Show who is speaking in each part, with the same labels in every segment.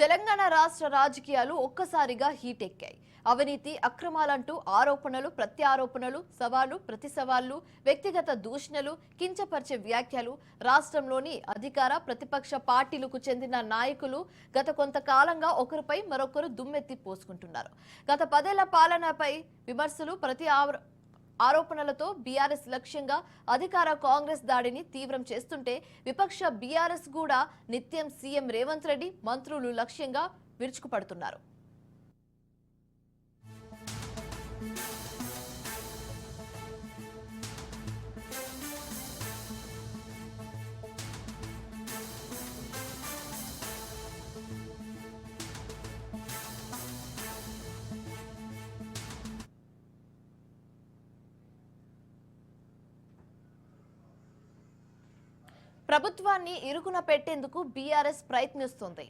Speaker 1: తెలంగాణ రాష్ట్ర రాజకీయాలు ఒక్కసారిగా హీట్ ఎక్కాయి. అవినీతి అక్రమాలంటూ ఆరోపణలు ప్రత్యారోపణలు, సవాళ్లు ప్రతి సవాళ్లు, వ్యక్తిగత దూషణలు, కించపరిచే వ్యాఖ్యలు. రాష్ట్రంలోని అధికార ప్రతిపక్ష పార్టీలకు చెందిన నాయకులు గత కొంతకాలంగా ఒకరిపై మరొకరు దుమ్మెత్తి పోసుకుంటున్నారు. గత 10 ఏళ్ల పాలనపై విమర్శలు ఆరోపణలతో బీఆర్ఎస్ లక్ష్యంగా అధికార కాంగ్రెస్ దాడిని తీవ్రం చేస్తుంటే విపక్ష బీఆర్ఎస్ కూడా నిత్యం సీఎం రేవంత్ రెడ్డి మంత్రులు లక్ష్యంగా విరుచుకుపడుతున్నారు. ప్రభుత్వాన్ని ఇరుకున పెట్టేందుకు బీఆర్ఎస్ ప్రయత్నిస్తుంది.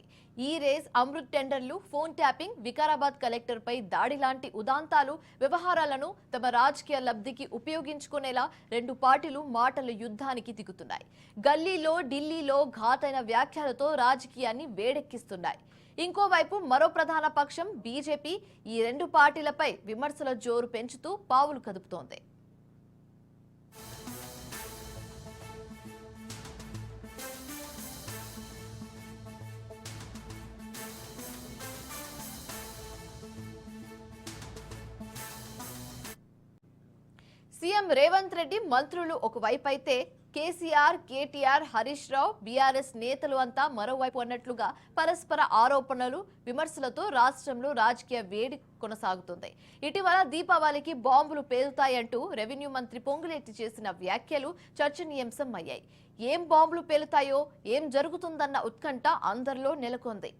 Speaker 1: ఈ రేస్, అమృత్ టెండర్లు, ఫోన్ ట్యాపింగ్, వికారాబాద్ కలెక్టర్ పై దాడి లాంటి ఉదాంతాలు వ్యవహారాలను తమ రాజకీయ లబ్ధికి ఉపయోగించుకునేలా రెండు పార్టీలు మాటల యుద్ధానికి దిగుతున్నాయి. గల్లీలో, ఢిల్లీలో ఘాతైన వ్యాఖ్యలతో రాజకీయాన్ని వేడెక్కిస్తున్నాయి. ఇంకోవైపు మరో ప్రధాన పక్షం బీజేపీ ఈ రెండు పార్టీలపై విమర్శల జోరు పెంచుతూ పావులు కదుపుతోంది. సీఎం రేవంత్ రెడ్డి మంత్రులు ఒకవైపు అయితే కేసీఆర్, కేటీఆర్, హరీష్ రావు, బీఆర్ఎస్ నేతలు అంతా మరోవైపు అన్నట్లుగా పరస్పర ఆరోపణలు, విమర్శలతో రాష్ట్రంలో రాజకీయ వేడి కొనసాగుతుంది. ఇటీవల దీపావళికి బాంబులు పేలుతాయంటూ రెవెన్యూ మంత్రి పొంగులేటి చేసిన వ్యాఖ్యలు చర్చనీయాంశం అయ్యాయి. ఏం బాంబులు పేలుతాయో, ఏం జరుగుతుందన్న ఉత్కంఠ అందరిలో నెలకొంది.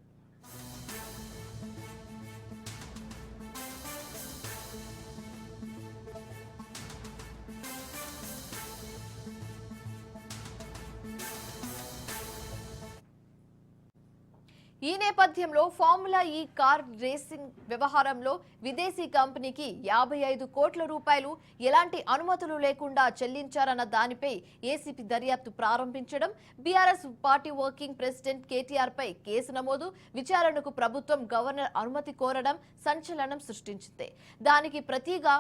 Speaker 1: ఈ నేపథ్యంలో ఫార్ములా ఈ కార్ రేసింగ్ వ్యవహారంలో విదేశీ కంపెనీకి 55 కోట్ల రూపాయలు ఎలాంటి అనుమతులు లేకుండా చెల్లించారన్న దానిపై ఏసీపీ దర్యాప్తు ప్రారంభించడం, BRS party working president KTR పై కేసు నమోదు, విచారణకు ప్రభుత్వం గవర్నర్ అనుమతి కోరడం సంచలనం సృష్టించింది. దానికి ప్రతిగా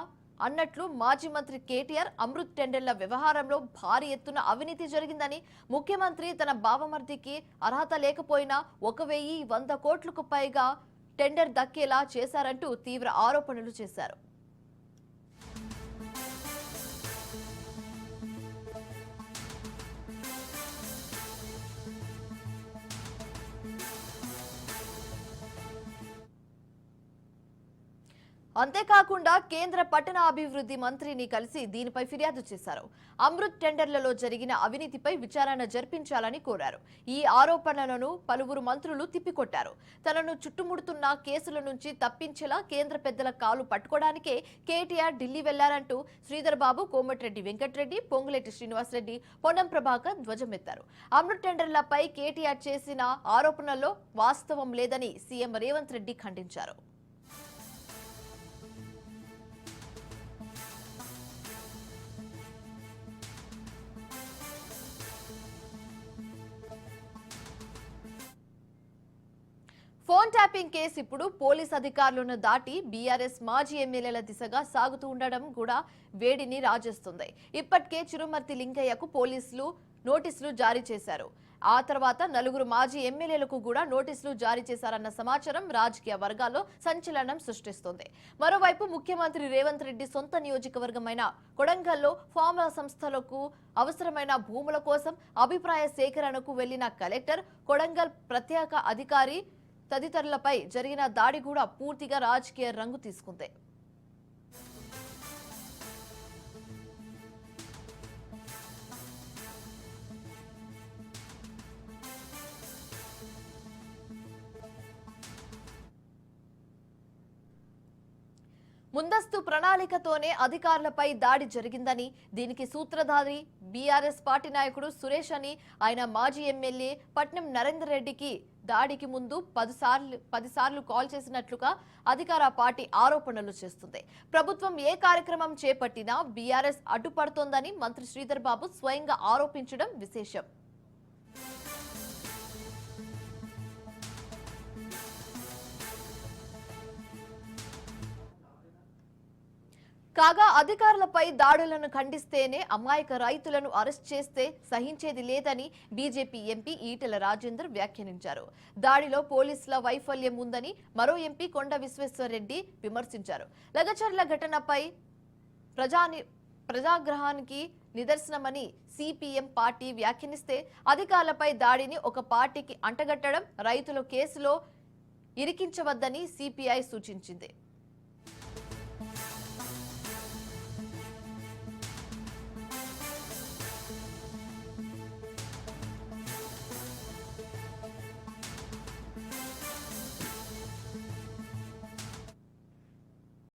Speaker 1: అన్నట్లు మాజీ మంత్రి కేటీఆర్ అమృత్ టెండర్ల వ్యవహారంలో భారీ ఎత్తున అవినీతి జరిగిందని, ముఖ్యమంత్రి తన బావమర్దికి అర్హత లేకపోయినా 1100 కోట్లకు పైగా టెండర్ దక్కేలా చేశారంటూ తీవ్ర ఆరోపణలు చేశారు. అంతేకాకుండా కేంద్ర పట్టణాభివృద్ధి మంత్రిని కలిసి దీనిపై ఫిర్యాదు చేశారు. అమృత్ టెండర్లలో జరిగిన అవినీతిపై విచారణ జరిపించాలని కోరారు. ఈ ఆరోపణలను పలువురు మంత్రులు తిప్పికొట్టారు. తనను చుట్టుముడుతున్న కేసుల నుంచి తప్పించేలా కేంద్ర పెద్దల కాలు పట్టుకోవడానికే కేటీఆర్ ఢిల్లీ వెళ్లారంటూ శ్రీధర్ బాబు, కోమటిరెడ్డి వెంకటరెడ్డి, పొంగులేటి శ్రీనివాసరెడ్డి, పొన్నం ప్రభాకర్ ధ్వజమెత్తారు. అమృత్ టెండర్లపై కేటీఆర్ చేసిన ఆరోపణల్లో వాస్తవం లేదని సీఎం రేవంత్ రెడ్డి ఖండించారు. ఫోన్ ట్యాపింగ్ కేసు ఇప్పుడు పోలీస్ అధికారులను దాటి బీఆర్ఎస్ మాజీ ఎమ్మెల్యేల దిశగా సాగుతూ ఉండడం కూడా వేడిని రాజేస్తుంది. ఇప్పటికే చిరుమర్తి లింగయ్యకు పోలీసులు నోటీసులు జారీ చేశారు. ఆ తర్వాత 4 మాజీ ఎమ్మెల్యేలకు కూడా నోటీసులు జారీ చేశారన్న సమాచారం రాజకీయ వర్గాల్లో సంచలనం సృష్టిస్తుంది. మరోవైపు ముఖ్యమంత్రి రేవంత్ రెడ్డి సొంత నియోజకవర్గమైన కొడంగల్లో ఫార్ములా సంస్థలకు అవసరమైన భూముల కోసం అభిప్రాయ సేకరణకు వెళ్లిన కలెక్టర్, కొడంగల్ ప్రత్యేక అధికారి తదితరులపై జరిగిన దాడి కూడా పూర్తిగా రాజకీయ రంగు తీసుకుంది. ముందస్తు ప్రణాళికతోనే అధికారులపై దాడి జరిగిందని, దీనికి సూత్రధారి బీఆర్ఎస్ పార్టీ నాయకుడు సురేష్ అని ఆయన మాజీ ఎమ్మెల్యే పట్నం నరేందర్ రెడ్డికి దాడికి ముందు 10 సార్లు కాల్ చేసినట్లుగా అధికార పార్టీ ఆరోపణలు చేస్తుంది. ప్రభుత్వం ఏ కార్యక్రమం చేపట్టినా బీఆర్ఎస్ అడ్డుపడుతోందని మంత్రి శ్రీధర్ బాబు స్వయంగా ఆరోపించడం విశేషం. కాగా అధికారులపై దాడులను ఖండిస్తేనే అమాయక రైతులను అరెస్ట్ చేస్తే సహించేది లేదని బీజేపీ ఎంపీ ఈటెల రాజేందర్ వ్యాఖ్యానించారు. దాడిలో పోలీసుల వైఫల్యం ఉందని మరో ఎంపీ కొండ విశ్వేశ్వరరెడ్డి విమర్శించారు. లగచర్ల ఘటనపై ప్రజాగ్రహానికి నిదర్శనమని సిపిఎం పార్టీ వ్యాఖ్యానిస్తే అధికారులపై దాడిని ఒక పార్టీకి అంటగట్టడం రైతుల కేసులో ఇరికించవద్దని సిపిఐ సూచించింది.